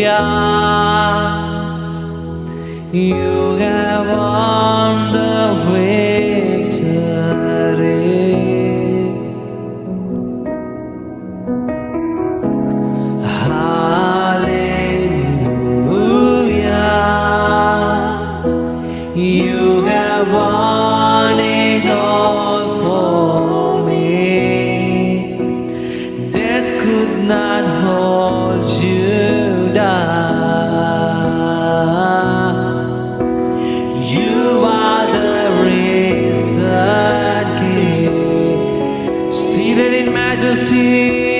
Hallelujah. You have won the victory. Hallelujah. You have won it all for me. Death could not hold you down. You are the risen King, seated in majesty.